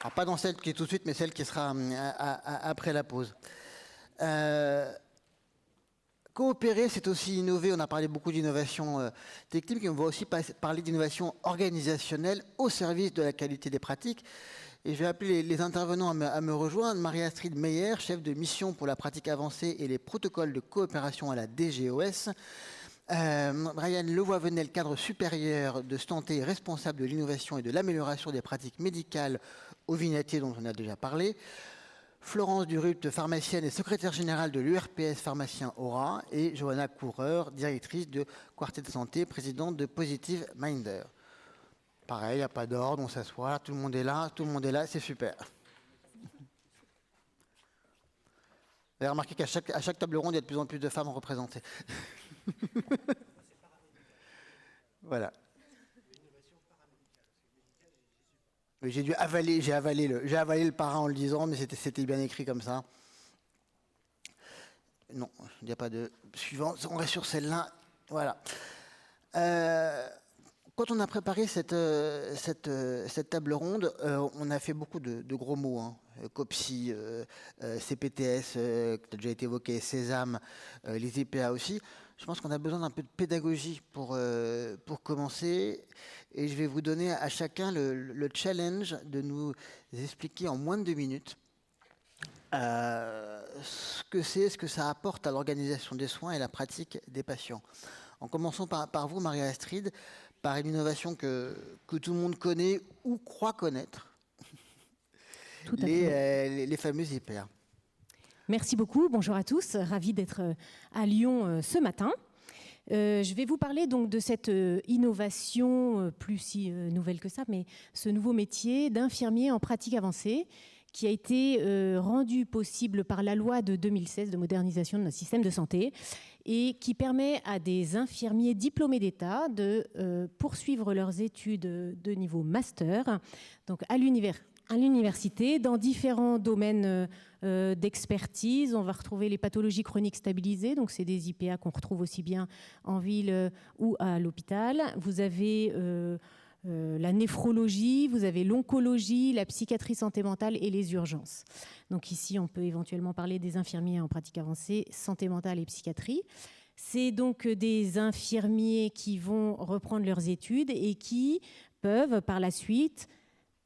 Alors, pas dans celle qui est tout de suite, mais celle qui sera après la pause. Coopérer, c'est aussi innover. On a parlé beaucoup d'innovation technique, mais on va aussi parler d'innovation organisationnelle au service de la qualité des pratiques. Et je vais appeler les intervenants à me rejoindre. Marie-Astrid Meyer, chef de mission pour la pratique avancée et les protocoles de coopération à la DGOS. Brian Levoivenel, cadre supérieur de santé, responsable de l'innovation et de l'amélioration des pratiques médicales au Vinatier, dont on a déjà parlé. Florence Durupt, pharmacienne et secrétaire générale de l'URPS Pharmacien Aura. Et Johanna Coureur, directrice de Quartet de Santé, présidente de Positive Minder. Pareil, il n'y a pas d'ordre, on s'assoit, tout le monde est là, c'est super. Vous avez remarqué qu'à chaque table ronde, il y a de plus en plus de femmes représentées. Voilà. J'ai dû avaler, j'ai avalé le para en le disant, mais c'était bien écrit comme ça. Non, il n'y a pas de suivant. On reste sur celle-là. Voilà. Quand on a préparé cette table ronde, on a fait beaucoup de gros mots. Hein. COPSI, CPTS, qui a déjà été évoqué, Sésame, les IPA aussi. Je pense qu'on a besoin d'un peu de pédagogie pour commencer. Et je vais vous donner à chacun le challenge de nous expliquer en moins de 2 minutes ce que c'est, ce que ça apporte à l'organisation des soins et la pratique des patients. En commençant par vous, Marie-Astrid, par une innovation que tout le monde connaît ou croit connaître, les fameuses IPA. Merci beaucoup, bonjour à tous, ravi d'être à Lyon ce matin. Je vais vous parler donc de cette innovation, plus si nouvelle que ça, mais ce nouveau métier d'infirmier en pratique avancée qui a été rendu possible par la loi de 2016 de modernisation de notre système de santé et qui permet à des infirmiers diplômés d'État de poursuivre leurs études de niveau master, donc à l'université, dans différents domaines d'expertise. On va retrouver les pathologies chroniques stabilisées, donc c'est des IPA qu'on retrouve aussi bien en ville ou à l'hôpital. Vous avez la néphrologie, vous avez l'oncologie, la psychiatrie santé mentale et les urgences. Donc ici, on peut éventuellement parler des infirmiers en pratique avancée, santé mentale et psychiatrie. C'est donc des infirmiers qui vont reprendre leurs études et qui peuvent par la suite,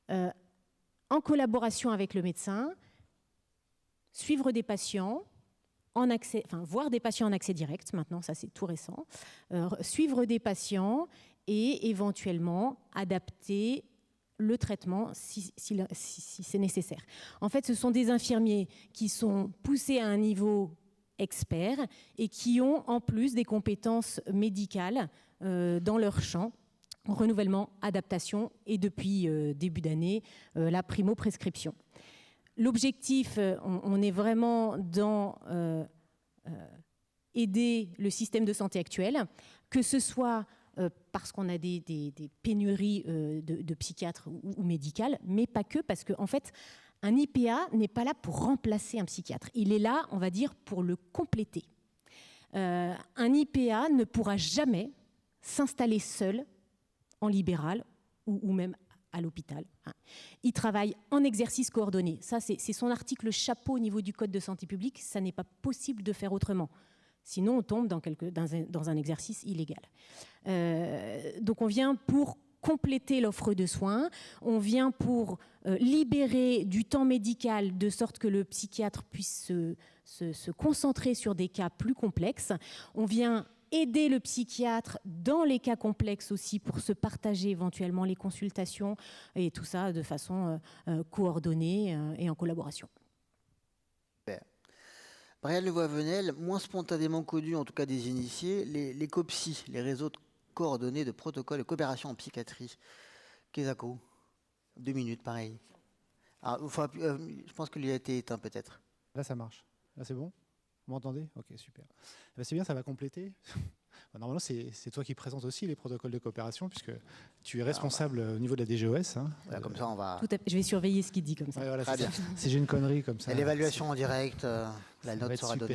en collaboration avec le médecin, suivre des patients en accès, enfin voir des patients en accès direct, maintenant ça c'est tout récent, suivre des patients et éventuellement adapter le traitement si c'est nécessaire. En fait, ce sont des infirmiers qui sont poussés à un niveau expert et qui ont en plus des compétences médicales dans leur champ, renouvellement, adaptation et depuis début d'année, la primo-prescription. L'objectif, on est vraiment dans aider le système de santé actuel, que ce soit parce qu'on a des pénuries de psychiatres ou médicales, mais pas que, parce qu'en fait, un IPA n'est pas là pour remplacer un psychiatre. Il est là, on va dire, pour le compléter. Un IPA ne pourra jamais s'installer seul en libéral ou même à l'hôpital. Il travaille en exercice coordonné. Ça, c'est son article chapeau au niveau du Code de santé publique. Ça n'est pas possible de faire autrement. Sinon, on tombe dans un exercice illégal. Donc, on vient pour compléter l'offre de soins. On vient pour libérer du temps médical de sorte que le psychiatre puisse se concentrer sur des cas plus complexes. On vient aider le psychiatre dans les cas complexes aussi pour se partager éventuellement les consultations et tout ça de façon coordonnée et en collaboration. Brian Levoivenel, moins spontanément connu, en tout cas des initiés, les COPSI, les réseaux de coordonnés de protocoles de coopération en psychiatrie. Kezako, 2 minutes, pareil. Alors, je pense qu'il a été éteint peut-être. Là, ça marche. Là, c'est bon ? Vous m'entendez ? Ok, super. C'est bien, ça va compléter. Normalement, c'est toi qui présentes aussi les protocoles de coopération, puisque tu es responsable au niveau de la DGOS. Hein. Voilà, comme ça, on va... Je vais surveiller ce qu'il dit comme ça. Ouais, voilà, Très bien. si j'ai une connerie comme ça. Et l'évaluation en direct, la note sera super.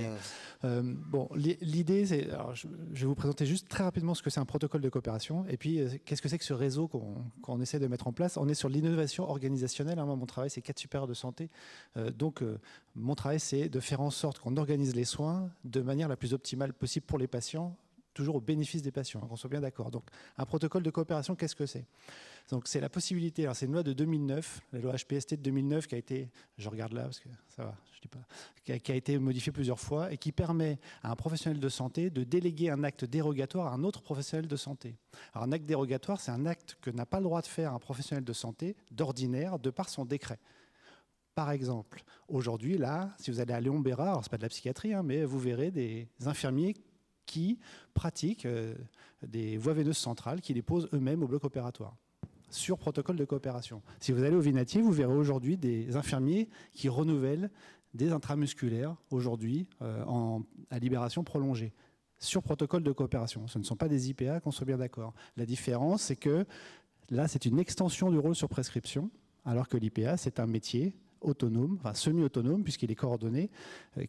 donnée. Bon, l'idée, c'est... Alors, je vais vous présenter juste très rapidement ce que c'est un protocole de coopération, et puis qu'est-ce que c'est que ce réseau qu'on essaie de mettre en place. On est sur l'innovation organisationnelle. Hein. Moi, mon travail, c'est cadre supérieur de santé. Donc, mon travail, c'est de faire en sorte qu'on organise les soins de manière la plus optimale possible pour les patients, toujours au bénéfice des patients, qu'on soit bien d'accord. Donc, un protocole de coopération, qu'est-ce que c'est? Donc, c'est la possibilité, alors c'est une loi de 2009, la loi HPST de 2009 qui a été, je regarde là parce que ça va, je dis pas, qui a été modifiée plusieurs fois et qui permet à un professionnel de santé de déléguer un acte dérogatoire à un autre professionnel de santé. Alors, un acte dérogatoire, c'est un acte que n'a pas le droit de faire un professionnel de santé d'ordinaire de par son décret. Par exemple, aujourd'hui, là, si vous allez à Léon Bérard, alors c'est pas de la psychiatrie, hein, mais vous verrez des infirmiers qui pratiquent des voies veineuses centrales, qui les posent eux-mêmes au bloc opératoire, sur protocole de coopération. Si vous allez au Vinatier, vous verrez aujourd'hui des infirmiers qui renouvellent des intramusculaires, aujourd'hui, à libération prolongée, sur protocole de coopération. Ce ne sont pas des IPA, qu'on soit bien d'accord. La différence, c'est que là, c'est une extension du rôle sur prescription, alors que l'IPA, c'est un métier autonome, enfin semi-autonome, puisqu'il est coordonné,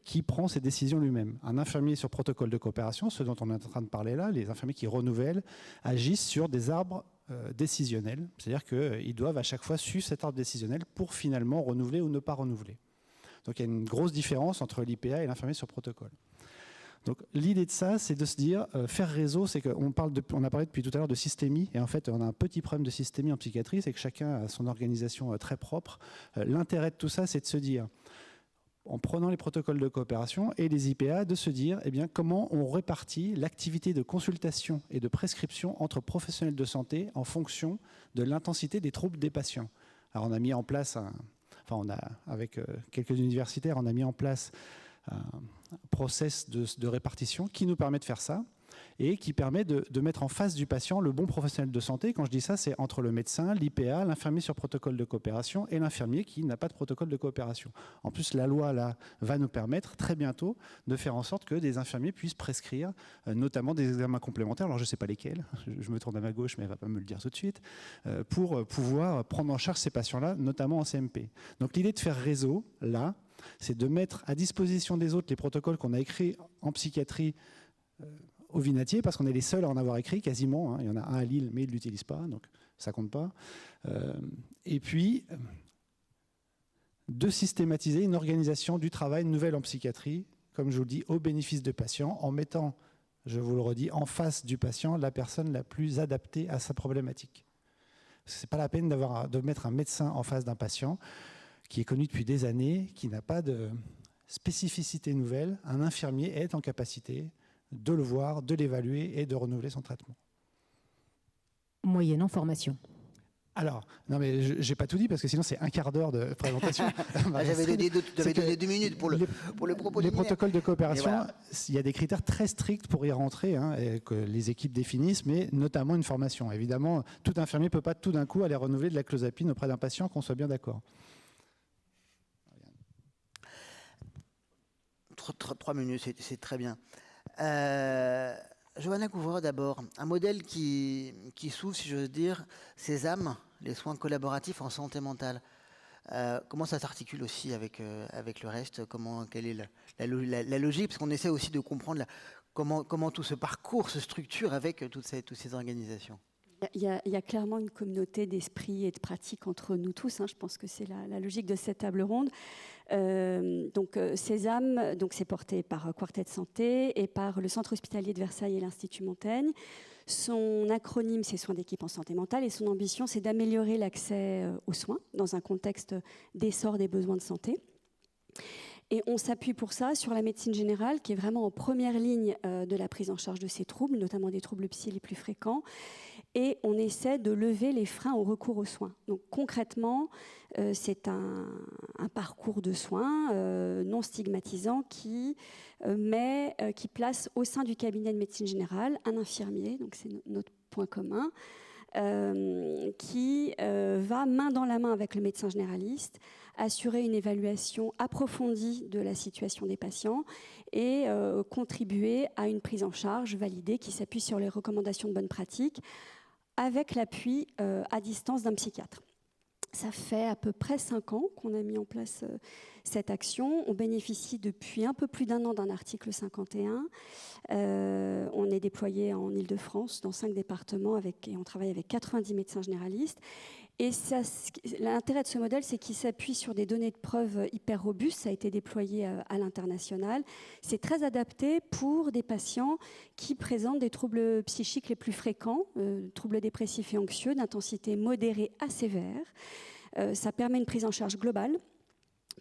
qui prend ses décisions lui-même. Un infirmier sur protocole de coopération, ce dont on est en train de parler là, les infirmiers qui renouvellent, agissent sur des arbres décisionnels, c'est-à-dire qu'ils doivent à chaque fois suivre cet arbre décisionnel pour finalement renouveler ou ne pas renouveler. Donc il y a une grosse différence entre l'IPA et l'infirmier sur protocole. Donc l'idée de ça, c'est de se dire, faire réseau, c'est qu'on a parlé depuis tout à l'heure de systémie, et en fait on a un petit problème de systémie en psychiatrie, c'est que chacun a son organisation très propre. L'intérêt de tout ça, c'est de se dire, en prenant les protocoles de coopération et les IPA, de se dire eh bien, comment on répartit l'activité de consultation et de prescription entre professionnels de santé en fonction de l'intensité des troubles des patients. Alors on a mis en place, avec quelques universitaires, on a mis en place un process de répartition qui nous permet de faire ça et qui permet de mettre en face du patient le bon professionnel de santé. Quand je dis ça, c'est entre le médecin, l'IPA, l'infirmier sur protocole de coopération et l'infirmier qui n'a pas de protocole de coopération. En plus, la loi là, va nous permettre très bientôt de faire en sorte que des infirmiers puissent prescrire notamment des examens complémentaires, alors je ne sais pas lesquels, je me tourne à ma gauche mais elle ne va pas me le dire tout de suite, pour pouvoir prendre en charge ces patients-là, notamment en CMP. Donc l'idée de faire réseau, là, c'est de mettre à disposition des autres les protocoles qu'on a écrits en psychiatrie au Vinatier, parce qu'on est les seuls à en avoir écrit quasiment. Hein. Il y en a un à Lille, mais ils ne l'utilisent pas, donc ça ne compte pas. Et puis, de systématiser une organisation du travail nouvelle en psychiatrie, comme je vous le dis, au bénéfice des patients, en mettant, je vous le redis, en face du patient la personne la plus adaptée à sa problématique. Ce n'est pas la peine de mettre un médecin en face d'un patient qui est connu depuis des années, qui n'a pas de spécificité nouvelle. Un infirmier est en capacité de le voir, de l'évaluer et de renouveler son traitement. Moyennant formation. Alors, non mais je n'ai pas tout dit parce que sinon c'est un quart d'heure de présentation. J'avais donné 2 minutes pour le propos. Les protocoles de coopération, voilà. Il y a des critères très stricts pour y rentrer, hein, que les équipes définissent, mais notamment une formation. Évidemment, tout infirmier ne peut pas tout d'un coup aller renouveler de la clozapine auprès d'un patient, qu'on soit bien d'accord. 3 minutes, c'est très bien. Johanna Couvreur d'abord, un modèle qui s'ouvre, si j'ose dire, Sésame, les soins collaboratifs en santé mentale. Comment ça s'articule aussi avec le reste? Quelle est la logique? Parce qu'on essaie aussi de comprendre comment tout ce parcours se structure avec toutes ces organisations. Il y a clairement une communauté d'esprit et de pratique entre nous tous. Hein. Je pense que c'est la logique de cette table ronde. Sésame, c'est porté par Quartet Santé et par le Centre hospitalier de Versailles et l'Institut Montaigne. Son acronyme, c'est Soins d'équipe en santé mentale, et son ambition, c'est d'améliorer l'accès aux soins dans un contexte d'essor des besoins de santé. Et on s'appuie pour ça sur la médecine générale, qui est vraiment en première ligne de la prise en charge de ces troubles, notamment des troubles psy les plus fréquents. Et on essaie de lever les freins au recours aux soins. Donc concrètement, c'est un parcours de soins non stigmatisant qui place au sein du cabinet de médecine générale un infirmier, donc c'est notre point commun, qui va main dans la main avec le médecin généraliste assurer une évaluation approfondie de la situation des patients et contribuer à une prise en charge validée qui s'appuie sur les recommandations de bonne pratique avec l'appui à distance d'un psychiatre. Ça fait à peu près 5 ans qu'on a mis en place cette action. On bénéficie depuis un peu plus d'1 an d'un article 51. On est déployé en Île-de-France dans 5 départements et on travaille avec 90 médecins généralistes. Et l'intérêt de ce modèle, c'est qu'il s'appuie sur des données de preuve hyper robustes. Ça a été déployé à l'international. C'est très adapté pour des patients qui présentent des troubles psychiques les plus fréquents, troubles dépressifs et anxieux d'intensité modérée à sévère. Ça permet une prise en charge globale,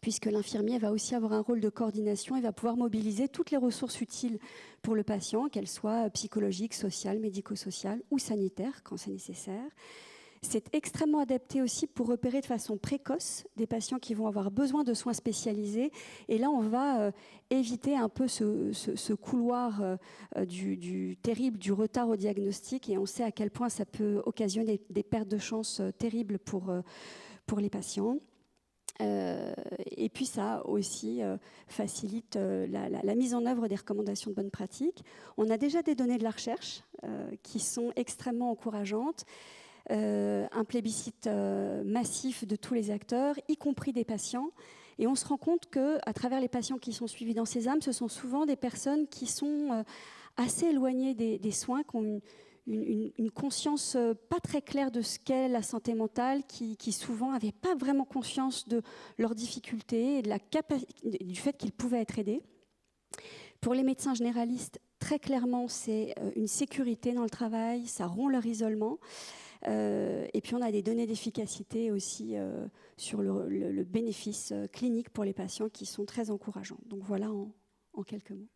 puisque l'infirmier va aussi avoir un rôle de coordination et va pouvoir mobiliser toutes les ressources utiles pour le patient, qu'elles soient psychologiques, sociales, médico-sociales ou sanitaires, quand c'est nécessaire. C'est extrêmement adapté aussi pour repérer de façon précoce des patients qui vont avoir besoin de soins spécialisés. Et là, on va éviter un peu ce couloir du terrible, du retard au diagnostic. Et on sait à quel point ça peut occasionner des pertes de chance terribles pour les patients. Et puis ça aussi facilite la mise en œuvre des recommandations de bonne pratique. On a déjà des données de la recherche qui sont extrêmement encourageantes. Un plébiscite massif de tous les acteurs, y compris des patients. Et on se rend compte qu'à travers les patients qui sont suivis dans Sésame, ce sont souvent des personnes qui sont assez éloignées des soins, qui ont une conscience pas très claire de ce qu'est la santé mentale, qui souvent n'avaient pas vraiment conscience de leurs difficultés et du fait qu'ils pouvaient être aidés. Pour les médecins généralistes, très clairement, c'est une sécurité dans le travail, ça rompt leur isolement. Et puis on a des données d'efficacité aussi sur le bénéfice clinique pour les patients qui sont très encourageants. Donc voilà en quelques mots.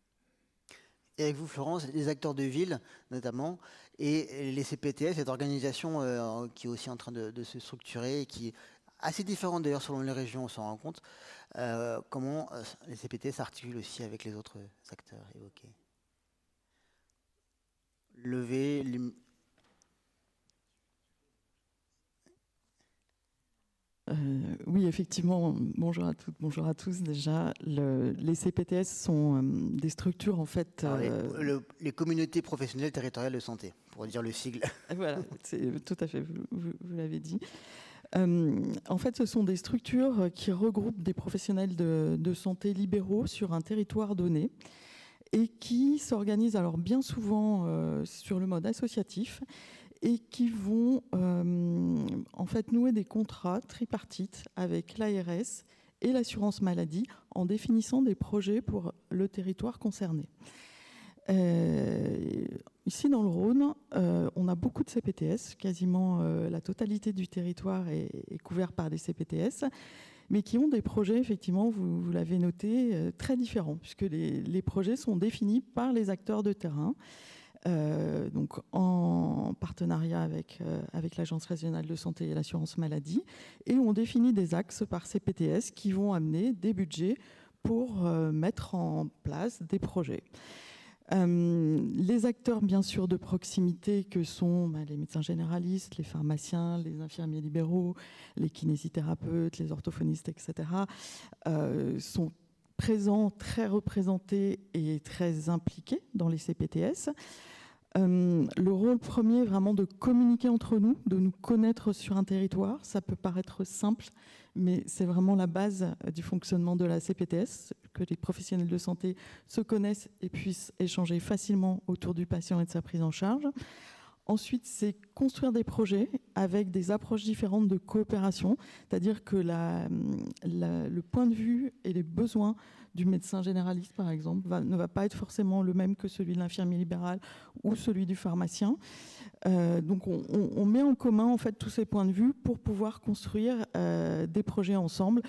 Et avec vous, Florence, les acteurs de ville notamment, et les CPTS, cette organisation qui est aussi en train de se structurer et qui est assez différente d'ailleurs selon les régions, on s'en rend compte. Comment les CPTS s'articulent aussi avec les autres acteurs évoqués. Oui, effectivement, bonjour à toutes, bonjour à tous. Déjà, les CPTS sont des structures en fait... les communautés professionnelles territoriales de santé, pour dire le sigle. Voilà, c'est tout à fait, vous l'avez dit. En fait, ce sont des structures qui regroupent des professionnels de santé libéraux sur un territoire donné et qui s'organisent alors bien souvent sur le mode associatif et qui vont en fait nouer des contrats tripartites avec l'ARS et l'assurance maladie en définissant des projets pour le territoire concerné. Ici dans le Rhône, on a beaucoup de CPTS, quasiment la totalité du territoire est couvert par des CPTS, mais qui ont des projets, effectivement, vous l'avez noté, très différents, puisque les projets sont définis par les acteurs de terrain, donc en partenariat avec l'Agence régionale de santé et l'assurance maladie, et on définit des axes par CPTS qui vont amener des budgets pour mettre en place des projets. Les acteurs, bien sûr, de proximité que sont les médecins généralistes, les pharmaciens, les infirmiers libéraux, les kinésithérapeutes, les orthophonistes, etc., sont présents, très représentés et très impliqués dans les CPTS. Le rôle premier est vraiment de communiquer entre nous, de nous connaître sur un territoire. Ça peut paraître simple, mais c'est vraiment la base du fonctionnement de la CPTS, que les professionnels de santé se connaissent et puissent échanger facilement autour du patient et de sa prise en charge. Ensuite, c'est construire des projets avec des approches différentes de coopération, c'est-à-dire que le point de vue et les besoins du médecin généraliste, par exemple, ne va pas être forcément le même que celui de l'infirmier libéral ou celui du pharmacien. Donc, on met en commun en fait tous ces points de vue pour pouvoir construire des projets ensemble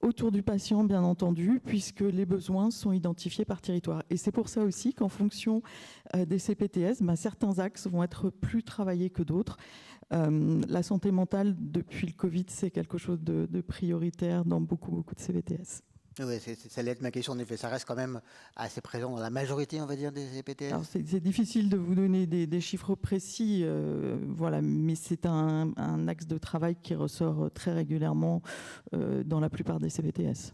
autour du patient, bien entendu, puisque les besoins sont identifiés par territoire. Et c'est pour ça aussi qu'en fonction des CPTS, certains axes vont être plus travaillés que d'autres. La santé mentale, depuis le Covid, c'est quelque chose de prioritaire dans beaucoup de CPTS. Oui, ça allait être ma question. En effet, ça reste quand même assez présent dans la majorité, on va dire, des CPTS. Alors c'est difficile de vous donner des chiffres précis, voilà, mais c'est un axe de travail qui ressort très régulièrement dans la plupart des CPTS.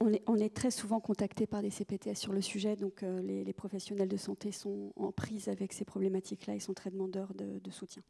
On est très souvent contacté par des CPTS sur le sujet, donc les professionnels de santé sont en prise avec ces problématiques-là, ils sont très demandeurs de soutien.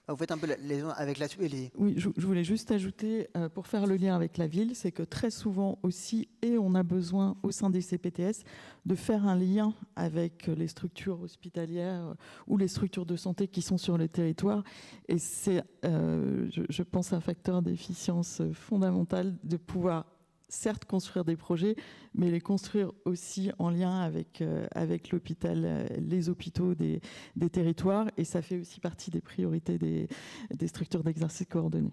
Vous faites un peu liaison avec la suite. Oui, je voulais juste ajouter, pour faire le lien avec la ville, c'est que très souvent aussi, et on a besoin au sein des CPTS, de faire un lien avec les structures hospitalières ou les structures de santé qui sont sur le territoire. Et c'est, je pense, un facteur d'efficience fondamental de pouvoir certes construire des projets, mais les construire aussi en lien avec l'hôpital, les hôpitaux des territoires, et ça fait aussi partie des priorités des structures d'exercice coordonné.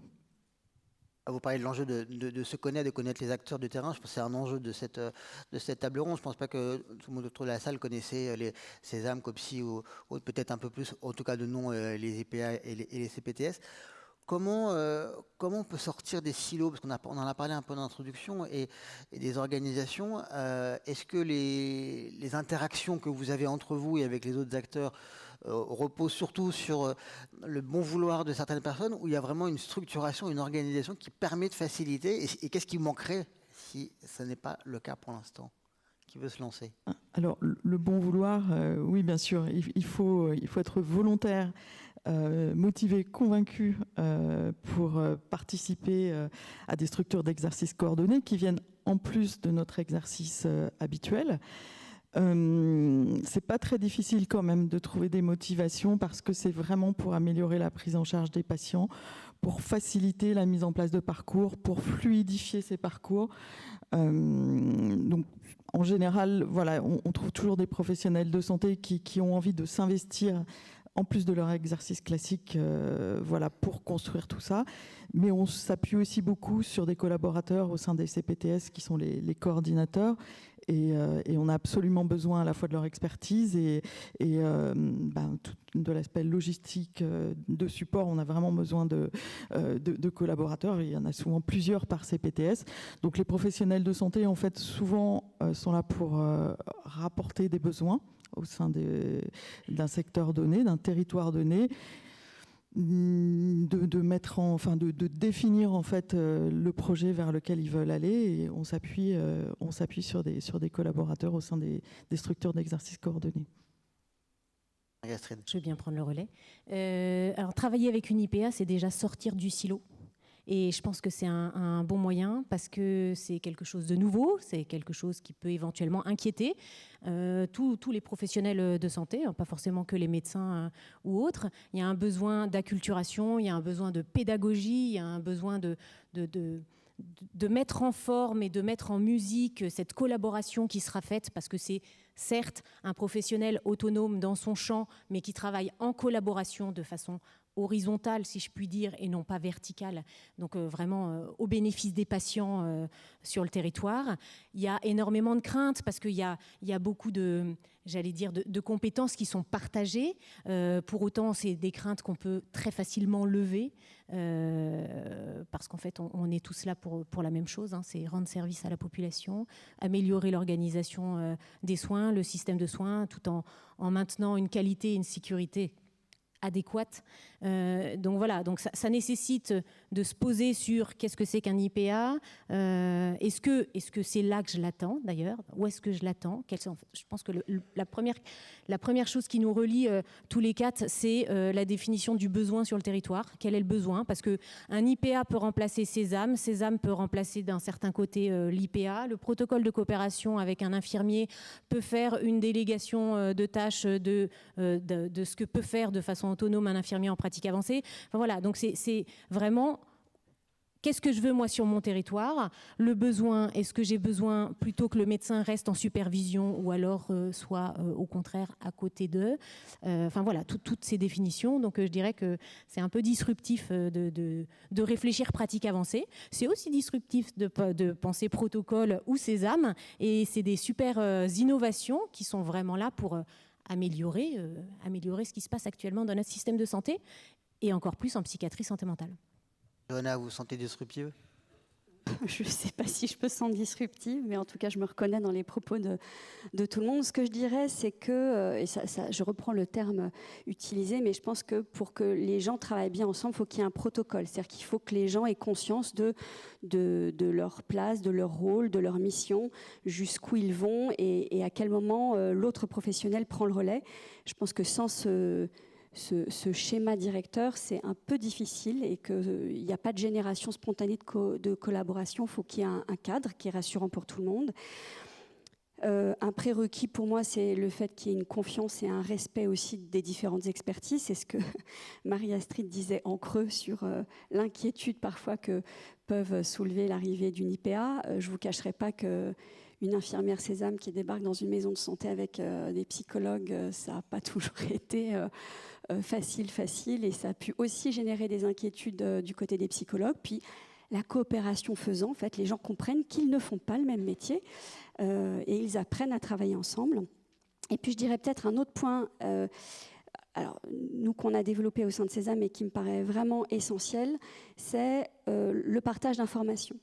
Vous parlez de l'enjeu de se connaître, de connaître les acteurs du terrain. Je pense que c'est un enjeu de cette table ronde. Je ne pense pas que tout le monde autour de la salle connaissait les Sésame, COPSI ou peut-être un peu plus, en tout cas de nom, les IPA et les CPTS. Comment on peut sortir des silos, parce qu'on en a parlé un peu dans l'introduction, et des organisations. Est-ce que les interactions que vous avez entre vous et avec les autres acteurs reposent surtout sur le bon vouloir de certaines personnes, ou il y a vraiment une structuration, une organisation qui permet de faciliter, et qu'est-ce qui manquerait si ce n'est pas le cas pour l'instant? Qui veut se lancer? Alors, le bon vouloir, oui, bien sûr, il faut être volontaire, motivé, convaincu pour participer à des structures d'exercice coordonné qui viennent en plus de notre exercice habituel. C'est pas très difficile quand même de trouver des motivations parce que c'est vraiment pour améliorer la prise en charge des patients, pour faciliter la mise en place de parcours, pour fluidifier ces parcours. Donc, en général, voilà, on trouve toujours des professionnels de santé qui ont envie de s'investir en plus de leur exercice classique, voilà, pour construire tout ça. Mais on s'appuie aussi beaucoup sur des collaborateurs au sein des CPTS qui sont les coordinateurs. Et on a absolument besoin à la fois de leur expertise et de l'aspect logistique de support. On a vraiment besoin de collaborateurs. Il y en a souvent plusieurs par CPTS. Donc les professionnels de santé, en fait, souvent sont là pour rapporter des besoins au sein d'un secteur donné, d'un territoire donné, de définir en fait le projet vers lequel ils veulent aller, et on s'appuie sur des collaborateurs au sein des structures d'exercice coordonné. Je vais bien prendre le relais. Alors travailler avec une IPA, c'est déjà sortir du silo. Et je pense que c'est un bon moyen parce que c'est quelque chose de nouveau, c'est quelque chose qui peut éventuellement inquiéter tous les professionnels de santé, pas forcément que les médecins ou autres. Il y a un besoin d'acculturation, il y a un besoin de pédagogie, il y a un besoin de mettre en forme et de mettre en musique cette collaboration qui sera faite, parce que c'est certes un professionnel autonome dans son champ, mais qui travaille en collaboration de façon horizontale, si je puis dire, et non pas verticale, donc vraiment au bénéfice des patients sur le territoire. Il y a énormément de craintes parce qu'il y a beaucoup de compétences qui sont partagées. Pour autant, c'est des craintes qu'on peut très facilement lever parce qu'en fait, on est tous là pour la même chose, hein, c'est rendre service à la population, améliorer l'organisation des soins, le système de soins, tout en maintenant une qualité et une sécurité adéquate. Donc voilà, donc ça nécessite de se poser sur qu'est-ce que c'est qu'un IPA, est-ce que c'est là que je l'attends d'ailleurs, où est-ce que je l'attends. Je pense que la première chose qui nous relie tous les quatre, c'est la définition du besoin sur le territoire. Quel est le besoin? Parce qu'un IPA peut remplacer Sésame, Sésame peut remplacer d'un certain côté l'IPA, le protocole de coopération avec un infirmier peut faire une délégation de tâches de ce que peut faire de façon autonome un infirmier en pratique avancée. Enfin, voilà, donc c'est vraiment qu'est-ce que je veux moi sur mon territoire, le besoin, est-ce que j'ai besoin plutôt que le médecin reste en supervision ou alors soit au contraire à côté d'eux. Enfin voilà, toutes ces définitions. Donc je dirais que c'est un peu disruptif de réfléchir pratique avancée. C'est aussi disruptif de penser protocole ou Sésame, et c'est des super innovations qui sont vraiment là pour améliorer ce qui se passe actuellement dans notre système de santé, et encore plus en psychiatrie santé mentale. Johanna, vous vous sentez disruptive? je ne sais pas si je me sens disruptive, mais en tout cas, je me reconnais dans les propos de tout le monde. Ce que je dirais, c'est que, et je reprends le terme utilisé, mais je pense que pour que les gens travaillent bien ensemble, il faut qu'il y ait un protocole. C'est-à-dire qu'il faut que les gens aient conscience de leur place, de leur rôle, de leur mission, jusqu'où ils vont et à quel moment l'autre professionnel prend le relais. Je pense que sans ce schéma directeur, c'est un peu difficile et qu'il n'y a pas de génération spontanée de collaboration. Il faut qu'il y ait un cadre qui est rassurant pour tout le monde. Un prérequis pour moi, c'est le fait qu'il y ait une confiance et un respect aussi des différentes expertises. C'est ce que Marie-Astrid disait en creux sur l'inquiétude parfois que peuvent soulever l'arrivée d'une IPA. Je ne vous cacherai pas que une infirmière sésame qui débarque dans une maison de santé avec des psychologues, ça n'a pas toujours été facile, et ça a pu aussi générer des inquiétudes du côté des psychologues. Puis la coopération faisant, en fait, les gens comprennent qu'ils ne font pas le même métier et ils apprennent à travailler ensemble. Et puis je dirais peut-être un autre point, alors nous qu'on a développé au sein de Sésame et qui me paraît vraiment essentiel, c'est le partage d'informations.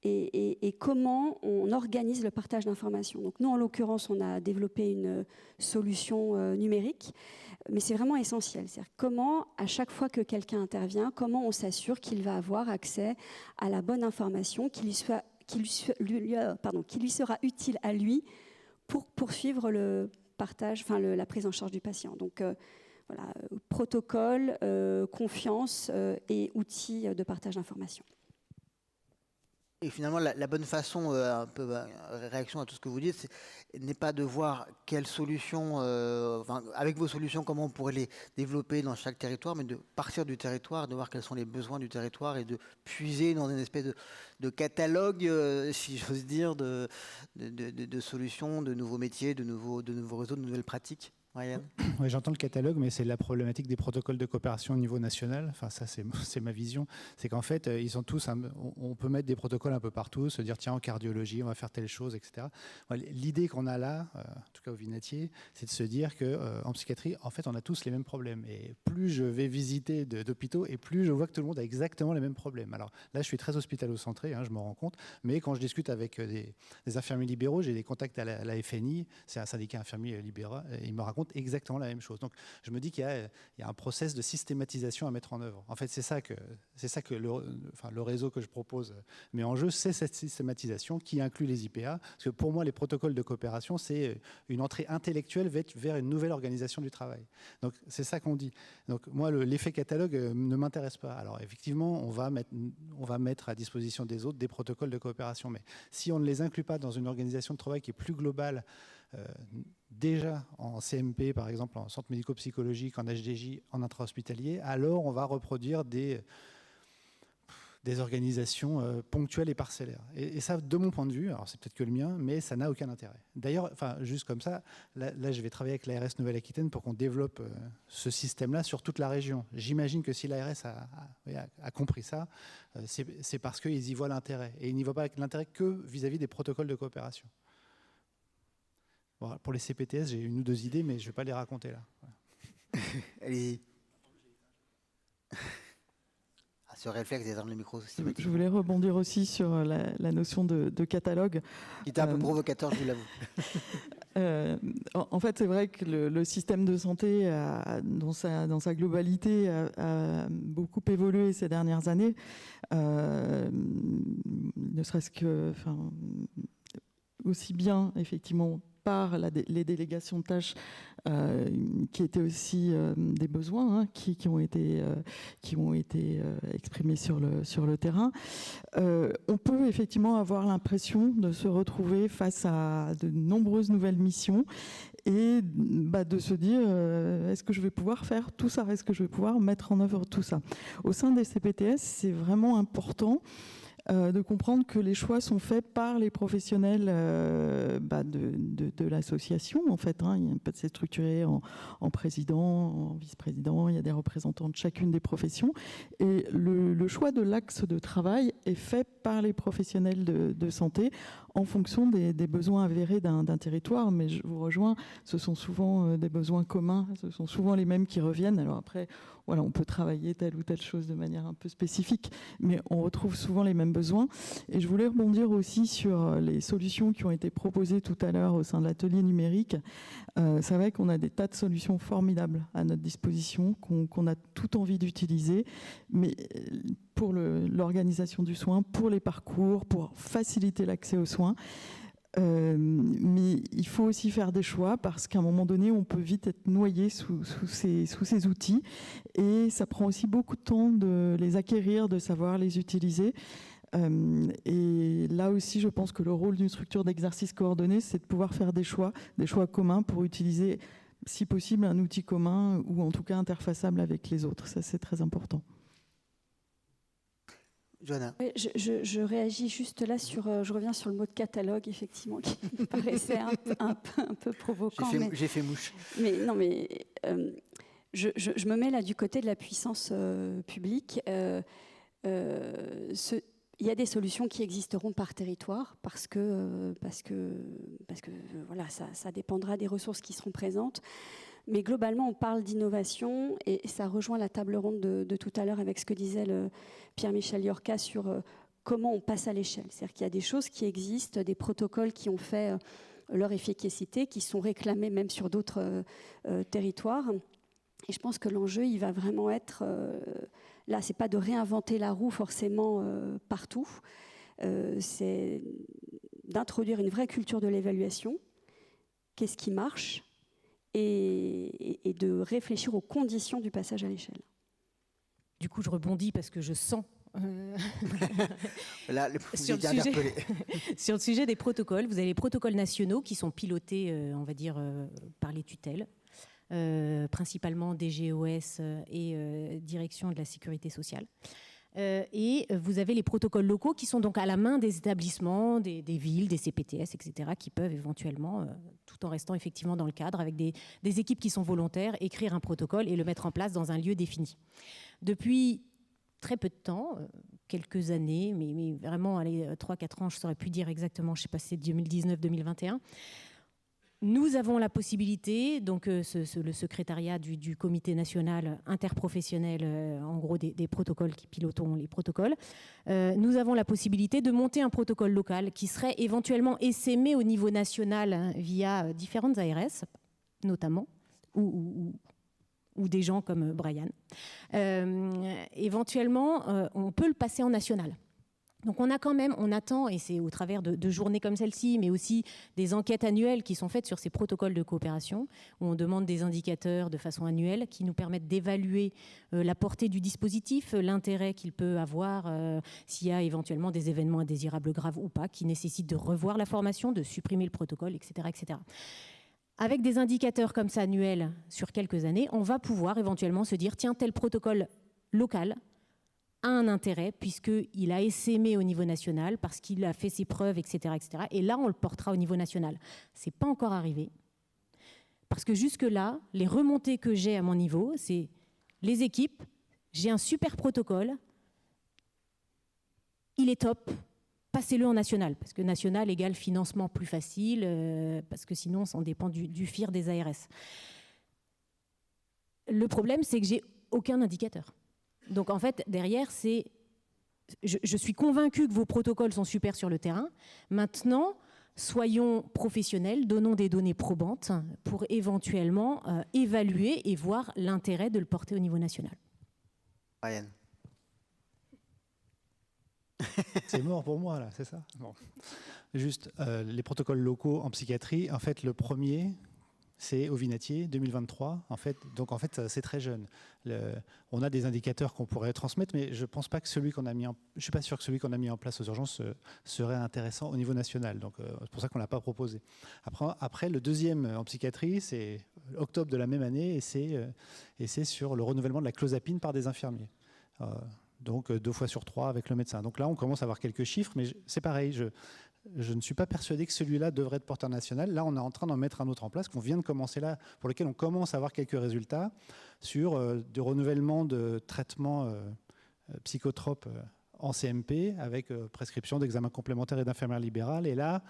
Et comment on organise le partage d'informations. Donc nous, en l'occurrence, on a développé une solution numérique, mais c'est vraiment essentiel. C'est-à-dire comment, à chaque fois que quelqu'un intervient, comment on s'assure qu'il va avoir accès à la bonne information, qui lui sera utile à lui pour poursuivre le partage, enfin la prise en charge du patient. Donc voilà, protocole, confiance et outils de partage d'informations. Et finalement, la bonne façon, un peu réaction à tout ce que vous dites, n'est pas de voir quelles solutions, avec vos solutions, comment on pourrait les développer dans chaque territoire, mais de partir du territoire, de voir quels sont les besoins du territoire et de puiser dans une espèce de catalogue, si j'ose dire, de solutions, de nouveaux métiers, de nouveaux réseaux, de nouvelles pratiques. Ryan ? Oui, j'entends le catalogue, mais c'est la problématique des protocoles de coopération au niveau national. Enfin, ça, c'est ma vision. C'est qu'en fait, ils sont tous. On peut mettre des protocoles un peu partout, se dire tiens, en cardiologie, on va faire telle chose, etc. L'idée qu'on a là, en tout cas au Vinatier, c'est de se dire qu'en psychiatrie, en fait, on a tous les mêmes problèmes. Et plus je vais visiter d'hôpitaux, et plus je vois que tout le monde a exactement les mêmes problèmes. Alors là, je suis très hospitalo-centré, je m'en rends compte. Mais quand je discute avec des infirmiers libéraux, j'ai des contacts à la FNI, c'est un syndicat infirmier libéral, et ils me racontent exactement la même chose. Donc, je me dis qu'il y a un process de systématisation à mettre en œuvre. En fait, c'est ça que le réseau que je propose met en jeu, c'est cette systématisation qui inclut les IPA. Parce que pour moi, les protocoles de coopération, c'est une entrée intellectuelle vers une nouvelle organisation du travail. Donc, c'est ça qu'on dit. Donc, moi, l'effet catalogue ne m'intéresse pas. Alors, effectivement, on va mettre à disposition des autres des protocoles de coopération. Mais si on ne les inclut pas dans une organisation de travail qui est plus globale, déjà en CMP, par exemple, en centre médico-psychologique, en HDJ, en intra-hospitalier, alors on va reproduire des organisations ponctuelles et parcellaires. Et ça, de mon point de vue, alors c'est peut-être que le mien, mais ça n'a aucun intérêt. D'ailleurs, juste comme ça, là, je vais travailler avec l'ARS Nouvelle-Aquitaine pour qu'on développe ce système-là sur toute la région. J'imagine que si l'ARS a compris ça, c'est parce qu'ils y voient l'intérêt. Et ils n'y voient pas l'intérêt que vis-à-vis des protocoles de coopération. Bon, pour les CPTS, j'ai une ou deux idées, mais je ne vais pas les raconter là. Allez-y. Ce réflexe d'éteindre le micro systématiquement. Je voulais rebondir aussi sur la notion de catalogue. Qui était un peu provocateur, je vous l'avoue. En fait, c'est vrai que le système de santé, dans sa globalité, a beaucoup évolué ces dernières années. Ne serait-ce que, aussi bien, effectivement, par les délégations de tâches qui étaient aussi des besoins qui ont été exprimés sur le terrain. On peut effectivement avoir l'impression de se retrouver face à de nombreuses nouvelles missions et de se dire est-ce que je vais pouvoir faire tout ça ? Est-ce que je vais pouvoir mettre en œuvre tout ça ? Au sein des CPTS, c'est vraiment important de comprendre que les choix sont faits par les professionnels de l'association. En fait, c'est structuré en président, en vice-président, il y a des représentants de chacune des professions. Et le choix de l'axe de travail est fait par les professionnels de santé en fonction des besoins avérés d'un territoire. Mais je vous rejoins, ce sont souvent des besoins communs, ce sont souvent les mêmes qui reviennent. Alors après, voilà, on peut travailler telle ou telle chose de manière un peu spécifique, mais on retrouve souvent les mêmes besoins. Et je voulais rebondir aussi sur les solutions qui ont été proposées tout à l'heure au sein de l'atelier numérique. C'est vrai qu'on a des tas de solutions formidables à notre disposition, qu'on a tout envie d'utiliser, mais pour l'organisation du soin, pour les parcours, pour faciliter l'accès aux soins. Mais il faut aussi faire des choix parce qu'à un moment donné, on peut vite être noyé sous ces outils et ça prend aussi beaucoup de temps de les acquérir, de savoir les utiliser. Et là aussi, je pense que le rôle d'une structure d'exercice coordonné, c'est de pouvoir faire des choix communs pour utiliser, si possible, un outil commun ou en tout cas interfaçable avec les autres. Ça, c'est très important. Johanna. Oui, je réagis juste là je reviens sur le mot de catalogue, effectivement, qui me paraissait un peu provoquant. J'ai fait mouche. Mais non, mais je me mets là du côté de la puissance publique. Il y a des solutions qui existeront par territoire parce que voilà, ça dépendra des ressources qui seront présentes. Mais globalement, on parle d'innovation et ça rejoint la table ronde de tout à l'heure avec ce que disait Pierre-Michel Yorca sur comment on passe à l'échelle. C'est-à-dire qu'il y a des choses qui existent, des protocoles qui ont fait leur efficacité, qui sont réclamés même sur d'autres territoires. Et je pense que l'enjeu, il va vraiment être... là, c'est pas de réinventer la roue forcément partout. C'est d'introduire une vraie culture de l'évaluation. Qu'est-ce qui marche ? Et de réfléchir aux conditions du passage à l'échelle. Du coup, je rebondis parce que je sens Là, sur le sujet des protocoles. Vous avez les protocoles nationaux qui sont pilotés, on va dire, par les tutelles, principalement DGOS et Direction de la Sécurité sociale. Et vous avez les protocoles locaux qui sont donc à la main des établissements, des villes, des CPTS, etc., qui peuvent éventuellement, tout en restant effectivement dans le cadre, avec des équipes qui sont volontaires, écrire un protocole et le mettre en place dans un lieu défini. Depuis très peu de temps, quelques années, mais vraiment 3-4 ans, je ne saurais plus dire exactement, je ne sais pas si c'est 2019-2021, nous avons la possibilité, donc le secrétariat du comité national interprofessionnel, en gros des protocoles qui pilotons les protocoles, nous avons la possibilité de monter un protocole local qui serait éventuellement essaimé au niveau national via différentes ARS, notamment, ou des gens comme Brian. Éventuellement, on peut le passer en national. Donc on attend, et c'est au travers de journées comme celle-ci, mais aussi des enquêtes annuelles qui sont faites sur ces protocoles de coopération, où on demande des indicateurs de façon annuelle qui nous permettent d'évaluer la portée du dispositif, l'intérêt qu'il peut avoir, s'il y a éventuellement des événements indésirables graves ou pas, qui nécessitent de revoir la formation, de supprimer le protocole, etc., etc. Avec des indicateurs comme ça annuels sur quelques années, on va pouvoir éventuellement se dire, tiens, tel protocole local a un intérêt puisqu'il a essaimé au niveau national, parce qu'il a fait ses preuves, etc., etc. Et là, on le portera au niveau national. Ce n'est pas encore arrivé. Parce que jusque-là, les remontées que j'ai à mon niveau, c'est les équipes, j'ai un super protocole, il est top, passez-le en national. Parce que national égale financement plus facile, parce que sinon, ça en dépend du FIR des ARS. Le problème, c'est que j'ai aucun indicateur. Donc en fait, derrière, je suis convaincue que vos protocoles sont super sur le terrain. Maintenant, soyons professionnels, donnons des données probantes pour éventuellement évaluer et voir l'intérêt de le porter au niveau national. Ryan. C'est mort pour moi, là, c'est ça? Bon. Juste, les protocoles locaux en psychiatrie, en fait, le premier... c'est au Vinatier 2023. Donc en fait, c'est très jeune. On a des indicateurs qu'on pourrait transmettre, mais je pense pas que je suis pas sûr que celui qu'on a mis en place aux urgences serait intéressant au niveau national. Donc c'est pour ça qu'on l'a pas proposé. Après, le deuxième en psychiatrie, c'est octobre de la même année, et c'est sur le renouvellement de la clozapine par des infirmiers. Donc 2 fois sur 3 avec le médecin. Donc là, on commence à avoir quelques chiffres, mais c'est pareil. Je ne suis pas persuadé que celui-là devrait être porteur national. Là, on est en train d'en mettre un autre en place, qu'on vient de commencer là, pour lequel on commence à avoir quelques résultats sur du renouvellement de traitements psychotropes en CMP, avec prescription d'examens complémentaires et d'infirmières libérales. Et là,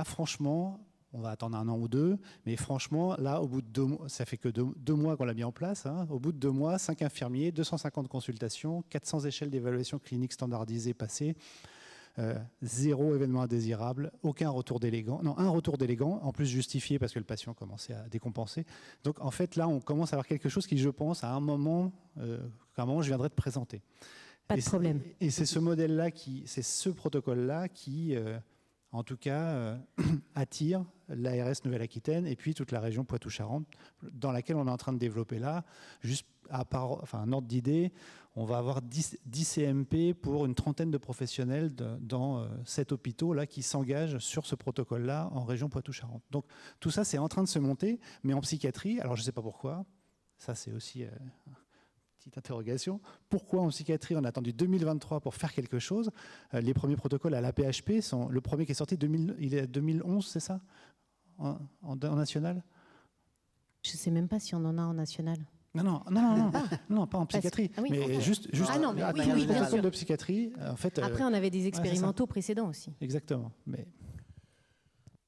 franchement, on va attendre 1 an ou 2, mais franchement, là, au bout de 2 mois, ça fait que 2 mois qu'on l'a mis en place, hein, au bout de 2 mois, 5 infirmiers, 250 consultations, 400 échelles d'évaluation clinique standardisées passées, 0 événement indésirable, aucun retour d'élégant, non, un retour d'élégant, en plus justifié parce que le patient commençait à décompenser. Donc en fait, là, on commence à avoir quelque chose qui, je pense, à un moment, je viendrai de présenter. Pas de problème. Et c'est ce modèle-là, c'est ce protocole-là qui, en tout cas, attire l'ARS Nouvelle-Aquitaine et puis toute la région Poitou-Charentes, dans laquelle on est en train de développer là. Juste un ordre d'idée, on va avoir 10 CMP pour une trentaine de professionnels dans 7 hôpitaux là, qui s'engagent sur ce protocole-là en région Poitou-Charentes. Donc tout ça, c'est en train de se monter, mais en psychiatrie, alors je ne sais pas pourquoi, ça c'est aussi... petite interrogation. Pourquoi en psychiatrie on a attendu 2023 pour faire quelque chose? Les premiers protocoles à l'AP-HP, le premier qui est sorti, il est 2011, c'est ça, en national? Je ne sais même pas si on en a en national. Non, pas en psychiatrie. Ah oui, mais juste ah non, mais oui, bien sûr. De psychiatrie, en fait. Après, on avait des expérimentaux précédents aussi. Exactement. Mais...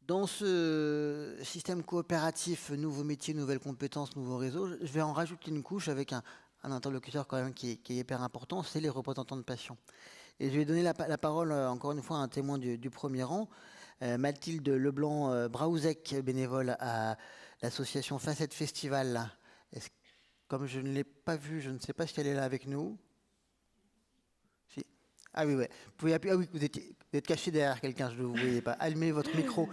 Dans ce système coopératif, nouveaux métiers, nouvelles compétences, nouveaux réseaux, je vais en rajouter une couche avec un interlocuteur quand même qui est hyper important, c'est les représentants de patients. Et je vais donner la parole encore une fois à un témoin du premier rang, Mathilde Leblanc-Braouzek, bénévole à l'association Facette Festival. Comme je ne l'ai pas vue, je ne sais pas si elle est là avec nous. Si. Ah oui, ouais. Vous pouvez appuyer. Ah oui, vous êtes caché derrière quelqu'un, je ne vous voyais pas. Allumez votre micro.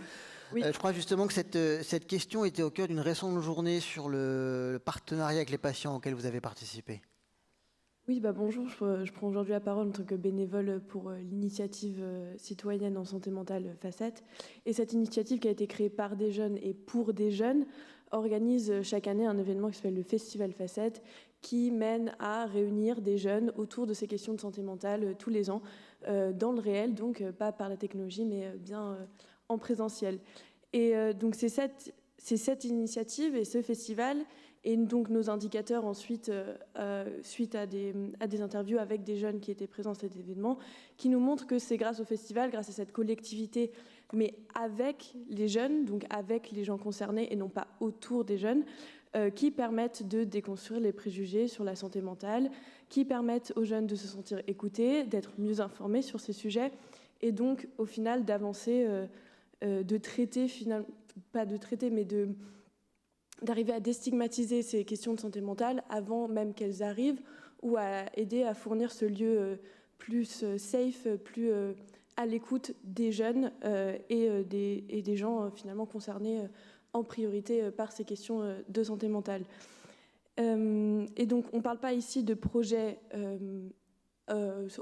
Oui. Je crois justement que cette question était au cœur d'une récente journée sur le partenariat avec les patients auquel vous avez participé. Oui, bonjour, je prends aujourd'hui la parole en tant que bénévole pour l'initiative citoyenne en santé mentale Facette. Et cette initiative qui a été créée par des jeunes et pour des jeunes organise chaque année un événement qui s'appelle le Festival Facette, qui mène à réunir des jeunes autour de ces questions de santé mentale tous les ans, dans le réel, donc pas par la technologie, mais bien en présentiel. Et donc c'est cette initiative et ce festival, et donc nos indicateurs ensuite, suite à des interviews avec des jeunes qui étaient présents à cet événement, qui nous montrent que c'est grâce au festival, grâce à cette collectivité, mais avec les jeunes, donc avec les gens concernés et non pas autour des jeunes, qui permettent de déconstruire les préjugés sur la santé mentale, qui permettent aux jeunes de se sentir écoutés, d'être mieux informés sur ces sujets, et donc au final d'avancer, de traiter, finalement, pas de traiter, mais d'arriver à déstigmatiser ces questions de santé mentale avant même qu'elles arrivent, ou à aider à fournir ce lieu plus safe, plus à l'écoute des jeunes et des gens finalement concernés en priorité par ces questions de santé mentale. Et donc on ne parle pas ici de projets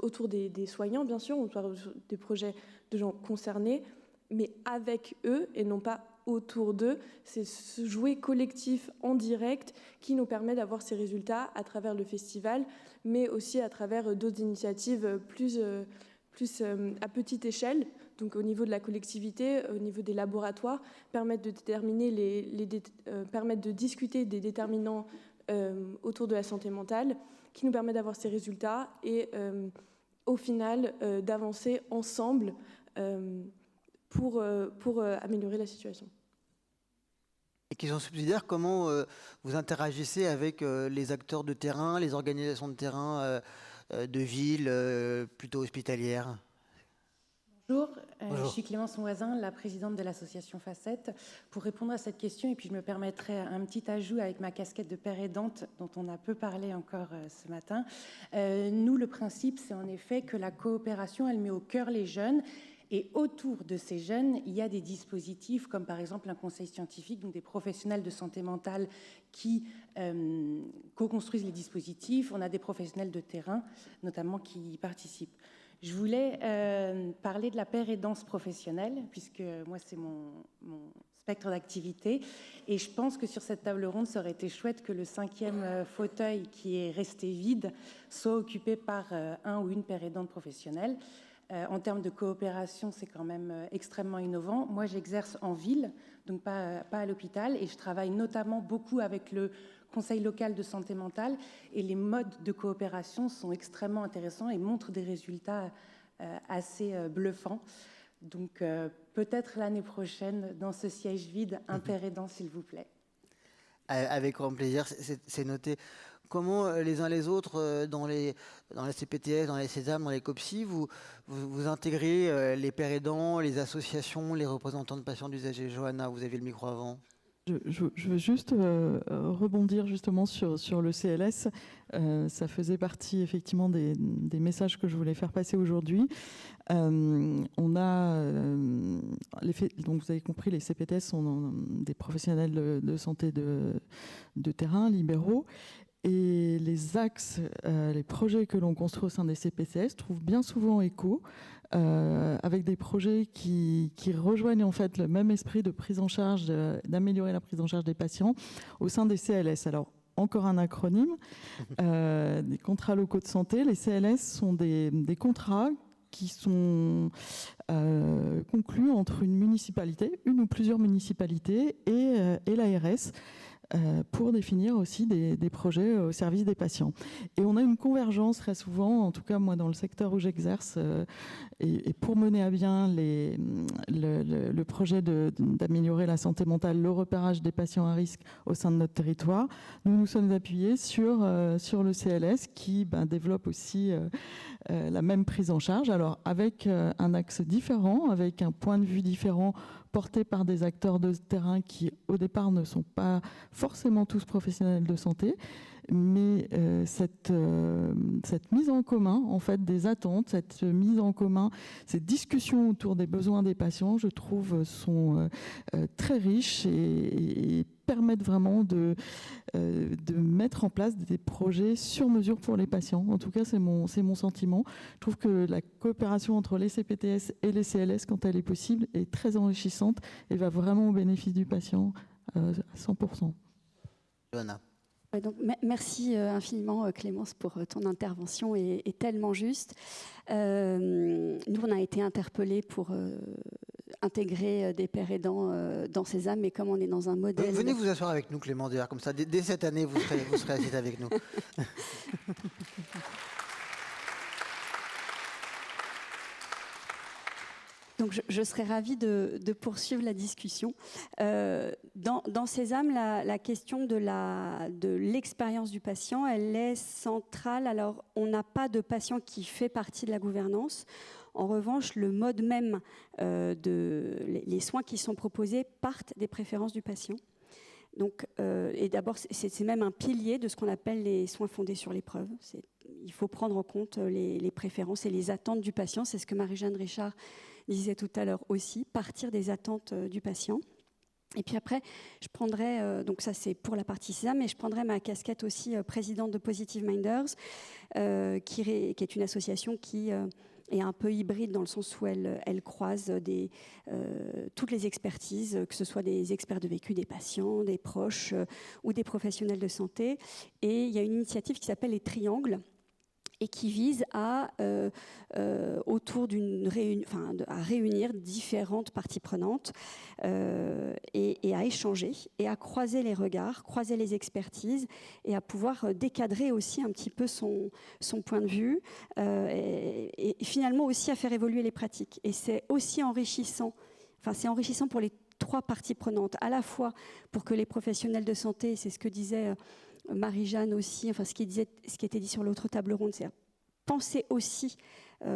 autour des soignants, bien sûr, on parle des projets de gens concernés, mais avec eux et non pas autour d'eux. C'est ce jouet collectif en direct qui nous permet d'avoir ces résultats à travers le festival, mais aussi à travers d'autres initiatives plus à petite échelle, donc au niveau de la collectivité, au niveau des laboratoires, permettent de déterminer permettent de discuter des déterminants autour de la santé mentale, qui nous permet d'avoir ces résultats et au final d'avancer ensemble pour améliorer la situation. Et question subsidiaire, comment vous interagissez avec les acteurs de terrain, les organisations de terrain de villes plutôt hospitalières? Bonjour, je suis Clémence Moisin, la présidente de l'association Facette. Pour répondre à cette question, et puis je me permettrai un petit ajout avec ma casquette de père aidante dont on a peu parlé encore ce matin. Nous, le principe, c'est en effet que la coopération, elle met au cœur les jeunes. Et autour de ces jeunes, il y a des dispositifs comme par exemple un conseil scientifique, donc des professionnels de santé mentale qui co-construisent les dispositifs. On a des professionnels de terrain, notamment, qui y participent. Je voulais parler de la paire-aidance professionnelle, puisque moi, c'est mon spectre d'activité. Et je pense que sur cette table ronde, ça aurait été chouette que le 5e fauteuil qui est resté vide soit occupé par un ou une paire-aidante professionnelle. En termes de coopération, c'est quand même extrêmement innovant. Moi, j'exerce en ville, donc pas à l'hôpital, et je travaille notamment beaucoup avec le Conseil local de santé mentale, et les modes de coopération sont extrêmement intéressants et montrent des résultats assez bluffants. Donc peut-être l'année prochaine, dans ce siège vide, un père aidant, s'il vous plaît. Avec grand plaisir, c'est noté. Comment les uns les autres, dans les CPTS, dans les Sésame, dans les COPSI, vous intégrez les pères aidants, les associations, les représentants de patients d'usagers? Johanna, vous avez le micro avant. Je veux juste rebondir justement sur le CLS. Ça faisait partie effectivement des messages que je voulais faire passer aujourd'hui. On a, donc vous avez compris, les CPTS sont des professionnels de santé de terrain, libéraux. Et les axes, les projets que l'on construit au sein des CPTS trouvent bien souvent écho avec des projets qui rejoignent en fait le même esprit de prise en charge, d'améliorer la prise en charge des patients au sein des CLS. Alors, encore un acronyme, des contrats locaux de santé. Les CLS sont des contrats qui sont conclus entre une municipalité, une ou plusieurs municipalités et l'ARS, pour définir aussi des projets au service des patients. Et on a une convergence très souvent, en tout cas moi dans le secteur où j'exerce, et pour mener à bien le projet d'améliorer la santé mentale, le repérage des patients à risque au sein de notre territoire, nous nous sommes appuyés sur le CLS qui développe aussi la même prise en charge, alors avec un axe différent, avec un point de vue différent porté par des acteurs de terrain qui, au départ, ne sont pas forcément tous professionnels de santé, mais cette mise en commun, en fait, des attentes, cette mise en commun, ces discussions autour des besoins des patients, je trouve, sont très riches et permettent vraiment de mettre en place des projets sur mesure pour les patients. En tout cas, c'est mon sentiment. Je trouve que la coopération entre les CPTS et les CLS, quand elle est possible, est très enrichissante et va vraiment au bénéfice du patient à 100%. Johanna. Donc, merci infiniment Clémence pour ton intervention et tellement juste. Nous, on a été interpellés pour intégrer des pères aidants dans Sésame, mais comme on est dans un modèle... Venez vous asseoir avec nous, Clémence, d'ailleurs, comme ça, dès cette année, vous serez assise avec nous. Donc je serais ravie de poursuivre la discussion. Dans Sésame, la question de l'expérience du patient, elle est centrale. Alors, on n'a pas de patient qui fait partie de la gouvernance. En revanche, le mode même, les soins qui sont proposés partent des préférences du patient. Donc, et d'abord, c'est même un pilier de ce qu'on appelle les soins fondés sur l'épreuve. Il faut prendre en compte les préférences et les attentes du patient. C'est ce que Marie-Jeanne Richard disait tout à l'heure aussi, partir des attentes du patient. Et puis après, je prendrai, donc ça c'est pour la partie Sésame, mais je prendrai ma casquette aussi présidente de Positive Minders, qui est une association qui est un peu hybride dans le sens où elle croise toutes les expertises, que ce soit des experts de vécu, des patients, des proches ou des professionnels de santé. Et il y a une initiative qui s'appelle les Triangles, et qui vise à réunir différentes parties prenantes et à échanger et à croiser les regards, croiser les expertises et à pouvoir décadrer aussi un petit peu son point de vue et finalement aussi à faire évoluer les pratiques. Et c'est aussi enrichissant, c'est enrichissant pour les trois parties prenantes, à la fois pour que les professionnels de santé, c'est ce que disait Marie-Jeanne aussi, ce qui était dit sur l'autre table ronde, c'est penser aussi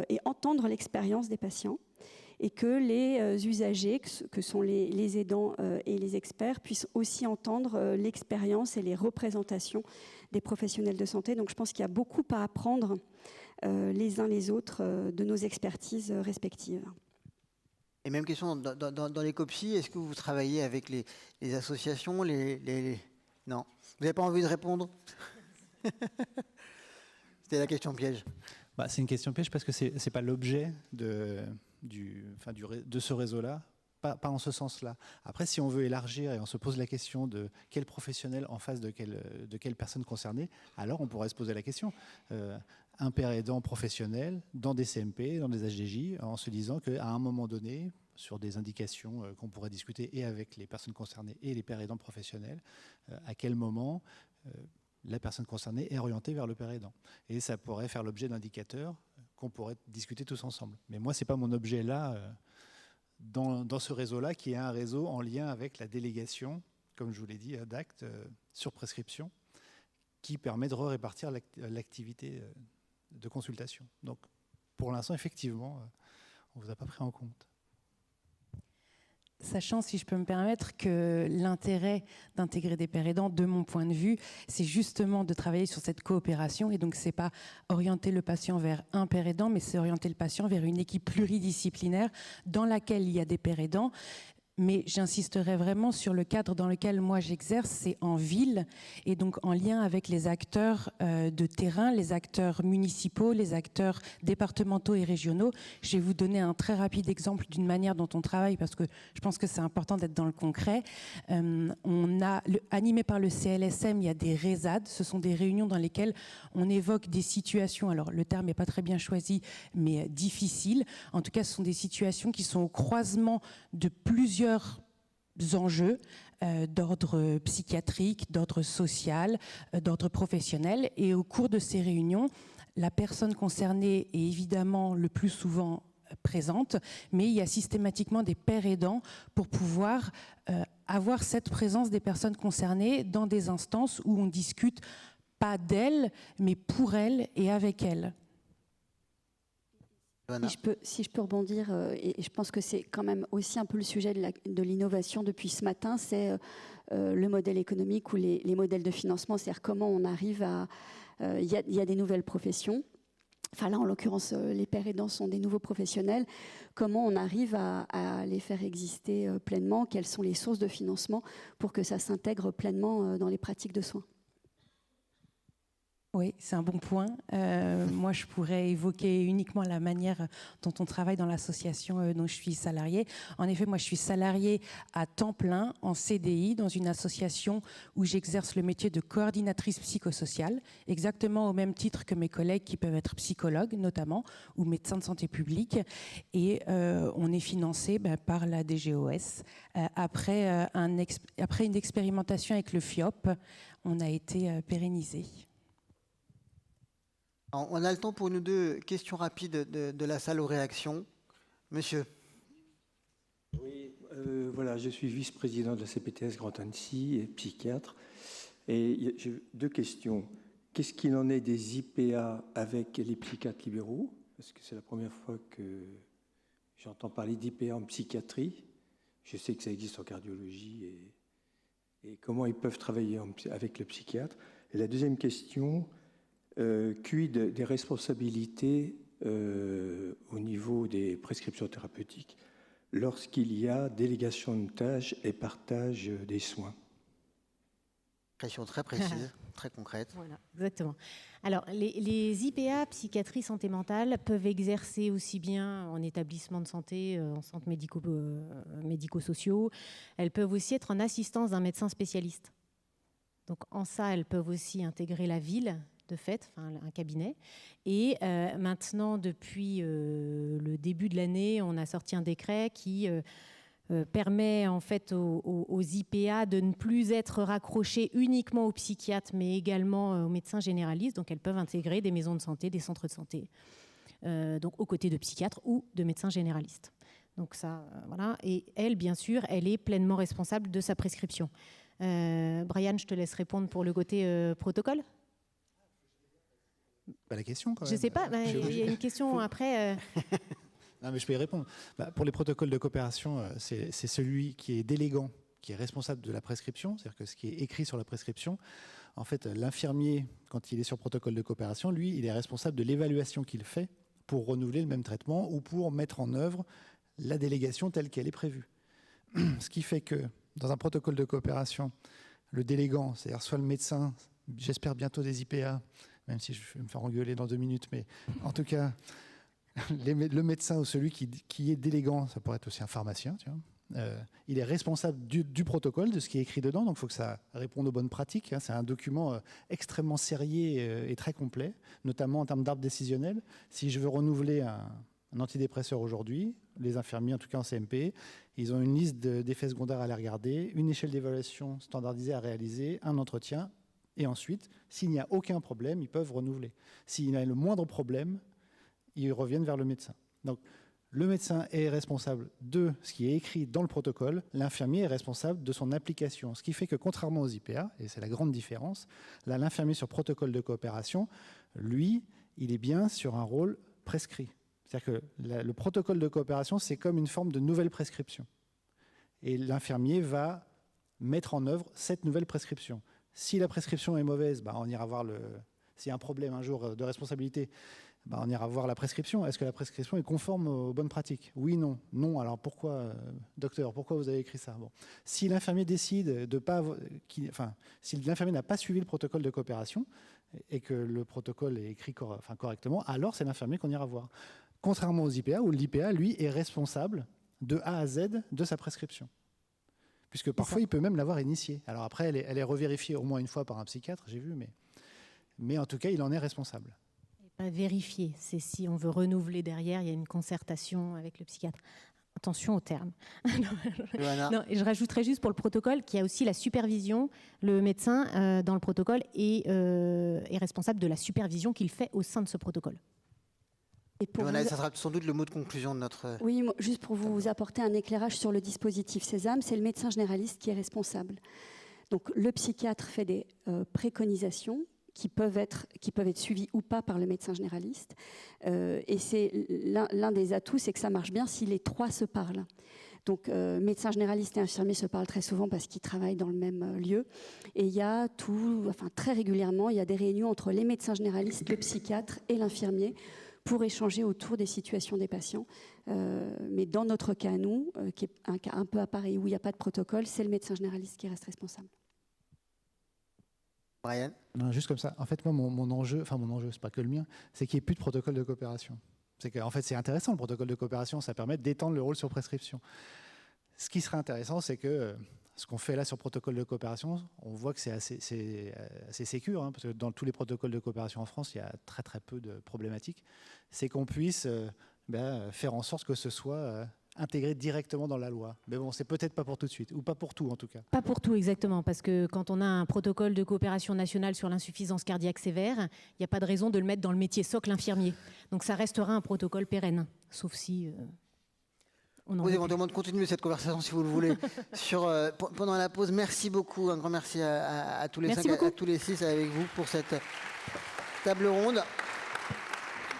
et entendre l'expérience des patients et que les usagers, que sont les aidants et les experts, puissent aussi entendre l'expérience et les représentations des professionnels de santé. Donc je pense qu'il y a beaucoup à apprendre les uns les autres de nos expertises respectives. Et même question, dans les COPSI, est-ce que vous travaillez avec les associations, Non. Vous n'avez pas envie de répondre? C'était la question piège. C'est une question piège parce que ce n'est pas l'objet de ce réseau-là, pas en ce sens-là. Après, si on veut élargir et on se pose la question de quel professionnel en face de quelle personne concernée, alors on pourrait se poser la question. Un père aidant professionnel dans des CMP, dans des HDJ, en se disant qu'à un moment donné, sur des indications qu'on pourrait discuter et avec les personnes concernées et les pères aidants professionnels, à quel moment la personne concernée est orientée vers le père aidant. Et ça pourrait faire l'objet d'indicateurs qu'on pourrait discuter tous ensemble. Mais moi, ce n'est pas mon objet là dans ce réseau-là, qui est un réseau en lien avec la délégation, comme je vous l'ai dit, d'actes sur prescription, qui permet de répartir l'activité de consultation. Donc, pour l'instant, effectivement, on ne vous a pas pris en compte. Sachant, si je peux me permettre, que l'intérêt d'intégrer des pairs aidants, de mon point de vue, c'est justement de travailler sur cette coopération. Et donc, ce n'est pas orienter le patient vers un pair aidant, mais c'est orienter le patient vers une équipe pluridisciplinaire dans laquelle il y a des pairs aidants. Mais j'insisterai vraiment sur le cadre dans lequel moi j'exerce, c'est en ville et donc en lien avec les acteurs de terrain, les acteurs municipaux, les acteurs départementaux et régionaux. Je vais vous donner un très rapide exemple d'une manière dont on travaille parce que je pense que c'est important d'être dans le concret. Animé par le CLSM, il y a des RESAD, ce sont des réunions dans lesquelles on évoque des situations, alors le terme n'est pas très bien choisi, mais difficiles. En tout cas, ce sont des situations qui sont au croisement de plusieurs enjeux d'ordre psychiatrique, d'ordre social, d'ordre professionnel. Et au cours de ces réunions, la personne concernée est évidemment le plus souvent présente, mais il y a systématiquement des pairs aidants pour pouvoir avoir cette présence des personnes concernées dans des instances où on discute pas d'elles, mais pour elles et avec elles. Si je peux rebondir, et je pense que c'est quand même aussi un peu le sujet de l'innovation depuis ce matin, c'est le modèle économique ou les modèles de financement, c'est-à-dire comment on arrive à... Il y a des nouvelles professions, enfin là en l'occurrence les pairs aidants sont des nouveaux professionnels, comment on arrive à les faire exister pleinement, quelles sont les sources de financement pour que ça s'intègre pleinement dans les pratiques de soins. Oui, c'est un bon point. Moi, je pourrais évoquer uniquement la manière dont on travaille dans l'association dont je suis salariée. En effet, moi, je suis salariée à temps plein en CDI dans une association où j'exerce le métier de coordinatrice psychosociale, exactement au même titre que mes collègues qui peuvent être psychologues notamment ou médecins de santé publique. Et on est financé par la DGOS. Après une expérimentation avec le FIOP, on a été pérennisé. On a le temps pour nous deux questions rapides de la salle aux réactions. Monsieur. Oui, voilà, je suis vice-président de la CPTS Grand Annecy et psychiatre. Et j'ai deux questions. Qu'est-ce qu'il en est des IPA avec les psychiatres libéraux? Parce que c'est la première fois que j'entends parler d'IPA en psychiatrie. Je sais que ça existe en cardiologie. Et comment ils peuvent travailler avec le psychiatre? Et la deuxième question... quid des responsabilités au niveau des prescriptions thérapeutiques lorsqu'il y a délégation de tâches et partage des soins? Question très précise, très concrète. Voilà, exactement. Alors, les IPA, psychiatrie, santé mentale, peuvent exercer aussi bien en établissement de santé, en centres médico-sociaux. Elles peuvent aussi être en assistance d'un médecin spécialiste. Donc, en ça, elles peuvent aussi intégrer la ville, de fait, enfin, un cabinet. Et maintenant, depuis le début de l'année, on a sorti un décret qui permet en fait aux IPA de ne plus être raccrochés uniquement aux psychiatres, mais également aux médecins généralistes. Donc, elles peuvent intégrer des maisons de santé, des centres de santé, donc aux côtés de psychiatres ou de médecins généralistes. Donc ça, voilà. Et elle, bien sûr, elle est pleinement responsable de sa prescription. Brian, je te laisse répondre pour le côté protocole. La question, quand même. Je ne sais pas, il y a une question après. Non, mais je peux y répondre. Pour les protocoles de coopération, c'est celui qui est délégant, qui est responsable de la prescription, c'est-à-dire que ce qui est écrit sur la prescription, en fait, l'infirmier, quand il est sur protocole de coopération, lui, il est responsable de l'évaluation qu'il fait pour renouveler le même traitement ou pour mettre en œuvre la délégation telle qu'elle est prévue. Ce qui fait que, dans un protocole de coopération, le délégant, c'est-à-dire soit le médecin, j'espère bientôt des IPA, même si je vais me faire engueuler dans 2 minutes, mais en tout cas, le médecin ou celui qui est délégant, ça pourrait être aussi un pharmacien, tu vois, il est responsable du protocole, de ce qui est écrit dedans, donc il faut que ça réponde aux bonnes pratiques. Hein. C'est un document extrêmement sérié et très complet, notamment en termes d'arbre décisionnel. Si je veux renouveler un antidépresseur aujourd'hui, les infirmiers, en tout cas en CMP, ils ont une liste d'effets secondaires à aller regarder, une échelle d'évaluation standardisée à réaliser, un entretien, et ensuite, s'il n'y a aucun problème, ils peuvent renouveler. S'il y a le moindre problème, ils reviennent vers le médecin. Donc, Le médecin est responsable de ce qui est écrit dans le protocole, l'infirmier est responsable de son application. Ce qui fait que contrairement aux IPA, et c'est la grande différence, là l'infirmier sur protocole de coopération, lui, il est bien sur un rôle prescrit. C'est-à-dire que le protocole de coopération, c'est comme une forme de nouvelle prescription. Et l'infirmier va mettre en œuvre cette nouvelle prescription. Si la prescription est mauvaise, on ira voir s'il y a un problème un jour de responsabilité, on ira voir la prescription. Est-ce que la prescription est conforme aux bonnes pratiques? Oui, non. Non, alors pourquoi, docteur, pourquoi vous avez écrit ça? Bon. Si l'infirmier décide de pas... si l'infirmier n'a pas suivi le protocole de coopération et que le protocole est écrit correctement, alors c'est l'infirmier qu'on ira voir. Contrairement aux IPA, où l'IPA, lui, est responsable de A à Z de sa prescription. Puisque parfois, il peut même l'avoir initiée. Alors après, elle est revérifiée au moins une fois par un psychiatre, j'ai vu, mais en tout cas, il en est responsable. Pas vérifier, c'est si on veut renouveler derrière, il y a une concertation avec le psychiatre. Attention aux termes. Non, et je rajouterais juste pour le protocole qu'il y a aussi la supervision. Le médecin, dans le protocole, est responsable de la supervision qu'il fait au sein de ce protocole. Et ça sera sans doute le mot de conclusion de notre... Oui, juste pour vous apporter un éclairage sur le dispositif Sésame, c'est le médecin généraliste qui est responsable. Donc le psychiatre fait des préconisations qui peuvent être suivis ou pas par le médecin généraliste. Et c'est l'un des atouts, c'est que ça marche bien si les trois se parlent. Donc, médecin généraliste et infirmier se parlent très souvent parce qu'ils travaillent dans le même lieu. Et il y a très régulièrement, il y a des réunions entre les médecins généralistes, le psychiatre et l'infirmier pour échanger autour des situations des patients. Mais dans notre cas, nous, qui est un cas un peu à part et où il n'y a pas de protocole, c'est le médecin généraliste qui reste responsable. Brian? Non, juste comme ça. En fait, moi, mon enjeu, c'est pas que le mien, c'est qu'il n'y ait plus de protocole de coopération. C'est qu'en fait, c'est intéressant, le protocole de coopération, ça permet d'étendre le rôle sur prescription. Ce qui serait intéressant, c'est que ce qu'on fait là sur protocole de coopération, on voit que c'est assez sécure, parce que dans tous les protocoles de coopération en France, il y a très très peu de problématiques. C'est qu'on puisse faire en sorte que ce soit intégré directement dans la loi. Mais bon, c'est peut-être pas pour tout de suite, ou pas pour tout en tout cas. Pas pour tout exactement, parce que quand on a un protocole de coopération nationale sur l'insuffisance cardiaque sévère, il n'y a pas de raison de le mettre dans le métier socle infirmier. Donc ça restera un protocole pérenne, sauf si on en Vous éventuellement de continuer cette conversation si vous le voulez. Pendant la pause, merci beaucoup, un grand merci à tous les cinq, à tous les six avec vous pour cette table ronde.